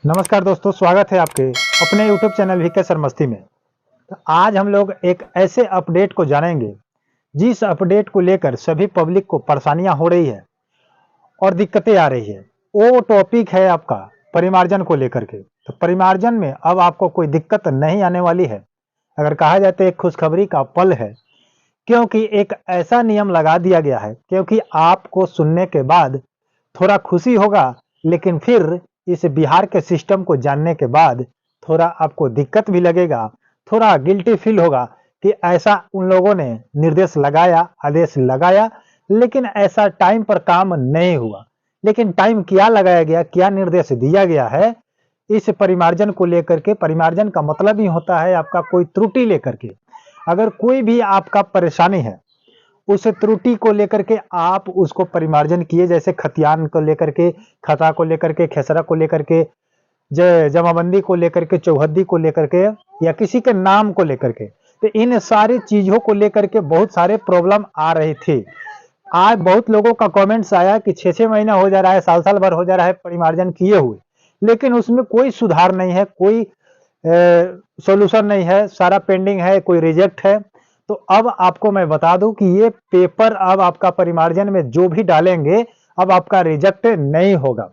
नमस्कार दोस्तों, स्वागत है आपके अपने YouTube चैनल वीके सर मस्ती में। तो आज हम लोग एक ऐसे अपडेट को जानेंगे जिस अपडेट को लेकर सभी पब्लिक को परेशानियां हो रही है और दिक्कतें आ रही है। वो टॉपिक है आपका परिमार्जन को लेकर के। तो परिमार्जन में अब आपको कोई दिक्कत नहीं आने वाली है। अगर कहा जाए तो एक खुशखबरी का पल है, क्योंकि एक ऐसा नियम लगा दिया गया है। क्योंकि आपको सुनने के बाद थोड़ा खुशी होगा, लेकिन फिर इस बिहार के सिस्टम को जानने के बाद थोड़ा आपको दिक्कत भी लगेगा, थोड़ा गिल्टी फील होगा कि ऐसा उन लोगों ने निर्देश लगाया, आदेश लगाया, लेकिन ऐसा टाइम पर काम नहीं हुआ। लेकिन टाइम क्या लगाया गया, क्या निर्देश दिया गया है इस परिमार्जन को लेकर के। परिमार्जन का मतलब ही होता है आपका कोई त्रुटि लेकर के। अगर कोई भी आपका परेशानी है, उस त्रुटि को लेकर के आप उसको परिमार्जन किए, जैसे खतियान को लेकर के, खता को लेकर के, खेसरा को लेकर के, जमाबंदी को लेकर के, चौहद्दी को लेकर के, या किसी के नाम को लेकर के। तो इन सारी चीजों को लेकर के बहुत सारे प्रॉब्लम आ रही थी। आज बहुत लोगों का कमेंट्स आया कि 6-6 महीना हो जा रहा है, साल भर हो जा रहा है परिमार्जन किए हुए, लेकिन उसमें कोई सुधार नहीं है, कोई सॉल्यूशन नहीं है, सारा पेंडिंग है, कोई रिजेक्ट है। तो अब आपको मैं बता दूं कि ये पेपर अब आपका परिमार्जन में जो भी डालेंगे अब आपका रिजेक्ट नहीं होगा।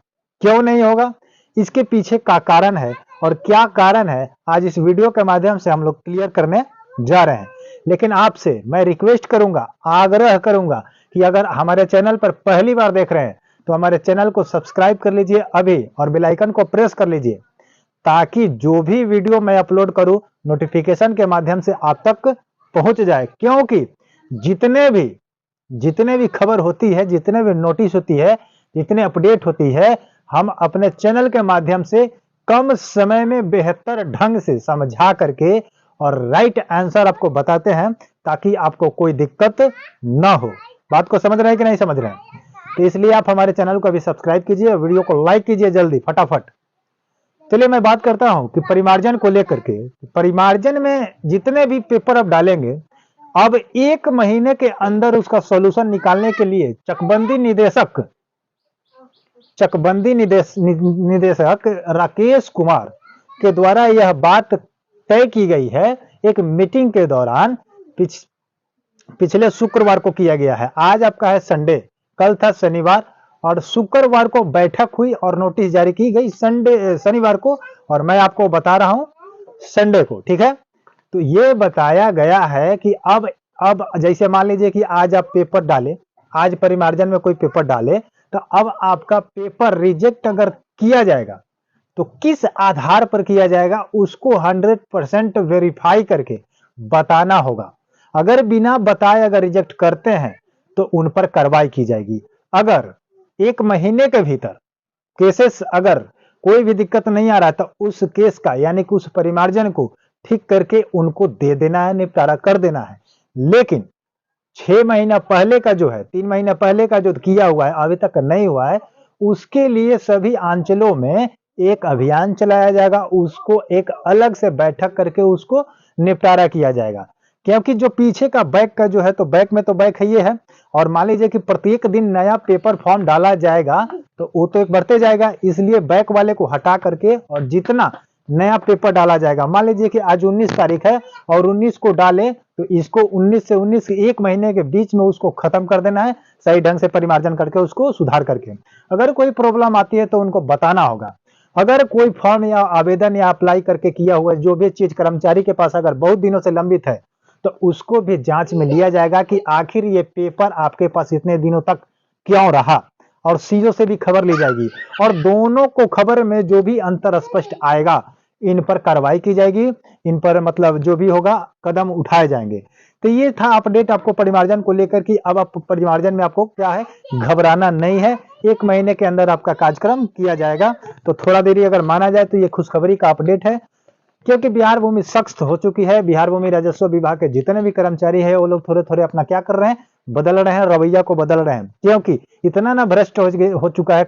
क्यों नहीं होगा, इसके पीछे का कारण है, और क्या कारण है आज इस वीडियो के माध्यम से हम लोग क्लियर करने जा रहे हैं। लेकिन आपसे मैं रिक्वेस्ट करूंगा, आग्रह करूंगा कि अगर हमारे चैनल पर पहली बार देख रहे हैं तो हमारे चैनल को सब्सक्राइब कर लीजिए अभी, और बेल आइकन को प्रेस कर लीजिए, ताकि जो भी वीडियो मैं अपलोड करूं नोटिफिकेशन के माध्यम से आप तक पहुंच जाए। क्योंकि जितने भी खबर होती है, जितने भी नोटिस होती है, जितने अपडेट होती है, हम अपने चैनल के माध्यम से कम समय में बेहतर ढंग से समझा करके और राइट आंसर आपको बताते हैं, ताकि आपको कोई दिक्कत ना हो। बात को समझ रहे हैं कि नहीं समझ रहे हैं? तो इसलिए आप हमारे चैनल को अभी सब्सक्राइब कीजिए, वीडियो को लाइक कीजिए जल्दी फटाफट। चलिए मैं बात करता हूं कि परिमार्जन को लेकर के। परिमार्जन में जितने भी पेपर आप डालेंगे, अब 1 महीने के अंदर उसका सॉल्यूशन निकालने के लिए चकबंदी निदेशक राकेश कुमार के द्वारा यह बात तय की गई है। एक मीटिंग के दौरान पिछले शुक्रवार को किया गया है। आज आपका है संडे, कल था शनिवार, और शुक्रवार को बैठक हुई और नोटिस जारी की गई शनिवार को, और मैं आपको बता रहा हूं संडे को। ठीक है, तो ये बताया गया है कि अब जैसे मान लीजिए कि आज आप पेपर डाले, आज परिमार्जन में कोई पेपर डाले, तो अब आपका पेपर रिजेक्ट अगर किया जाएगा तो किस आधार पर किया जाएगा उसको 100% वेरीफाई करके बताना होगा। अगर बिना बताए अगर रिजेक्ट करते हैं तो उन पर कार्रवाई की जाएगी। अगर 1 महीने के भीतर केसेस अगर कोई भी दिक्कत नहीं आ रहा तो उस केस का यानी कि उस परिमार्जन को ठीक करके उनको दे देना है, निपटारा कर देना है। लेकिन 6 महीना पहले का जो है, 3 महीना पहले का जो किया हुआ है अभी तक नहीं हुआ है, उसके लिए सभी अंचलों में एक अभियान चलाया जाएगा, उसको एक अलग से बैठक करके उसको निपटारा किया जाएगा। क्योंकि जो पीछे का बैक का जो है, तो बैक में तो बैक है ये है, और मान लीजिए कि प्रत्येक दिन नया पेपर फॉर्म डाला जाएगा तो वो तो एक बढ़ते जाएगा, इसलिए बैक वाले को हटा करके और जितना नया पेपर डाला जाएगा, मान लीजिए कि आज 19 तारीख है और 19 को डाले तो इसको 19 से 19 के 1 महीने के बीच में उसको खत्म कर देना है, सही ढंग से परिमार्जन करके उसको सुधार करके। अगर कोई प्रॉब्लम आती है तो उनको बताना होगा। अगर कोई फॉर्म या आवेदन या अप्लाई करके किया हुआ जो भी चीज कर्मचारी के पास अगर बहुत दिनों से लंबित है तो उसको भी जांच में लिया जाएगा कि आखिर ये पेपर आपके पास इतने दिनों तक क्यों रहा, और सीओ से भी खबर ली जाएगी, और दोनों को खबर में जो भी अंतर स्पष्ट आएगा इन पर कार्रवाई की जाएगी, इन पर मतलब जो भी होगा कदम उठाए जाएंगे। तो ये था अपडेट आपको परिमार्जन को लेकर कि अब आप परिमार्जन में आपको क्या है, घबराना नहीं है, 1 महीने के अंदर आपका कार्यक्रम किया जाएगा। तो थोड़ा देरी अगर माना जाए तो ये खुशखबरी का अपडेट है, क्योंकि बिहार भूमि सख्त हो चुकी है। बिहार भूमि राजस्व विभाग के जितने भी कर्मचारी है वो लोग थोड़े थोड़े अपना क्या कर रहे हैं, बदल रहे हैं, रवैया को बदल रहे हैं। क्योंकि इतना ना भ्रष्ट हो चुका है,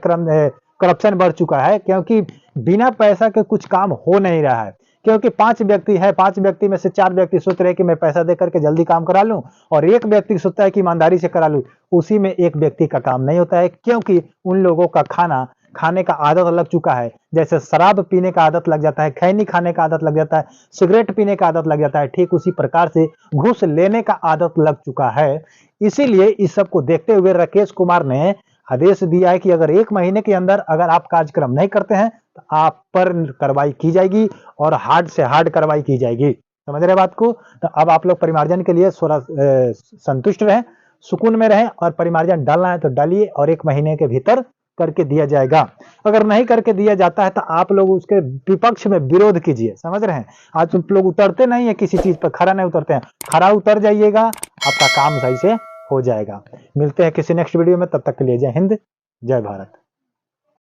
करप्शन बढ़ चुका है, क्योंकि बिना पैसा के कुछ काम हो नहीं रहा है। क्योंकि 5 व्यक्ति है, 5 व्यक्ति में से 4 व्यक्ति सोच रहे हैं कि मैं पैसा देकर के जल्दी काम करा लूं, और एक व्यक्ति सोचता है कि ईमानदारी से करा लूं। उसी में एक व्यक्ति का काम नहीं होता है, क्योंकि उन लोगों का खाना खाने का आदत लग चुका है, जैसे शराब पीने का आदत लग जाता है, खैनी खाने का आदत लग जाता है, सिगरेट पीने का आदत लग जाता है, ठीक उसी प्रकार से घूस लेने का आदत लग चुका है। इसीलिए इस सब को देखते हुए राकेश कुमार ने आदेश दिया है कि अगर 1 महीने के अंदर अगर आप कार्यक्रम नहीं करते हैं तो आप पर कार्रवाई की जाएगी और हार्ड से हार्ड कार्रवाई की जाएगी। समझ रहे बात को? तो अब आप लोग परिमार्जन के लिए संतुष्ट रहें, सुकून में रहें, और परिमार्जन डालना है तो डालिए और 1 महीने के भीतर करके दिया जाएगा। अगर नहीं करके दिया जाता है तो आप लोग उसके विपक्ष में विरोध कीजिए। समझ रहे हैं? आज तुम लोग उतरते नहीं है किसी चीज पर, खरा नहीं उतरते हैं, खरा उतर जाइएगा, आपका काम सही से हो जाएगा। मिलते हैं किसी नेक्स्ट वीडियो में, तब तक के लिए जय हिंद, जय भारत।